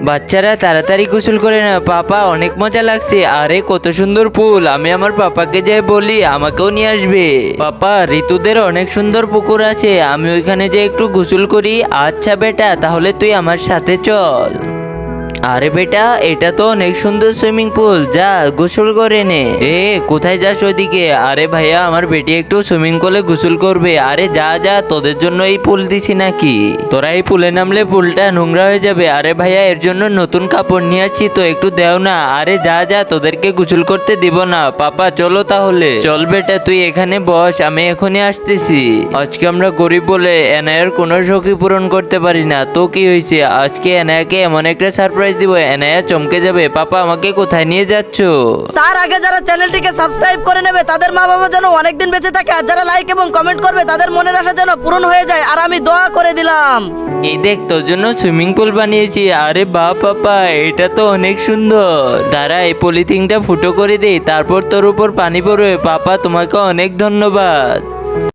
বাচ্চারা তাড়াতাড়ি গোসল করে না, পাপা অনেক মজা লাগছে। আরে কত সুন্দর পুল, আমি আমার পাপাকে যাই বলি আমাকেও নিয়ে আসবে। পাপা ঋতুদের অনেক সুন্দর পুকুর আছে, আমি ওইখানে যে একটু গোসল করি। আচ্ছা বেটা, তাহলে তুই আমার সাথে চল। আরে বেটা, এটা তো অনেক সুন্দর সুইমিং পুল, যা গোসল করে নে। এ কোথায় যাস ওইদিকে? আরে ভাইয়া, আমার বেটি একটু সুইমিং পুলে গোসল করবে। আরে যা যা, তোদের জন্য এই পুল দিছি নাকি? তোরা এই পুলে নামলে পুলটা নোংরা হয়ে যাবে। আরে ভাইয়া, এর জন্য নতুন কাপড় নিয়ে আসছি তো, একটু দেও না। আরে যা যা, তোদেরকে গোসল করতে দিব না। পাপা চলো তাহলে। চল বেটা, তুই এখানে বস, আমি এখনই আসতেছি। আজকে আমরা গরিব বলে এনায়ের কোনো শখই পূরণ করতে পারি না। তো কি হয়েছে, আজকে এনায়াকে এমন একটা সারপ্রাইজ দিব, এনায়া চমকে যাবে। পাপা আমাকে কোথায় নিয়ে যাচ্ছ? তার আগে যারা চ্যানেলটিকে সাবস্ক্রাইব করে নেবে তাদের মা বাবা যেন অনেকদিন বেঁচে থাকে, আর যারা লাইক এবং কমেন্ট করবে তাদের মনের আশা যেন পূরণ হয়ে যায়, আর আমি দোয়া করে দিলাম। এই দেখ, তোর জন্য সুইমিং পুল বানিয়েছি। আরে বাহ পাপা, এটা তো অনেক সুন্দর। দাঁড়া, এই পলিথিনটা ফুটো করে দেই, তারপর তোর উপর পানি পড়বে। পাপা তোমাকে অনেক ধন্যবাদ।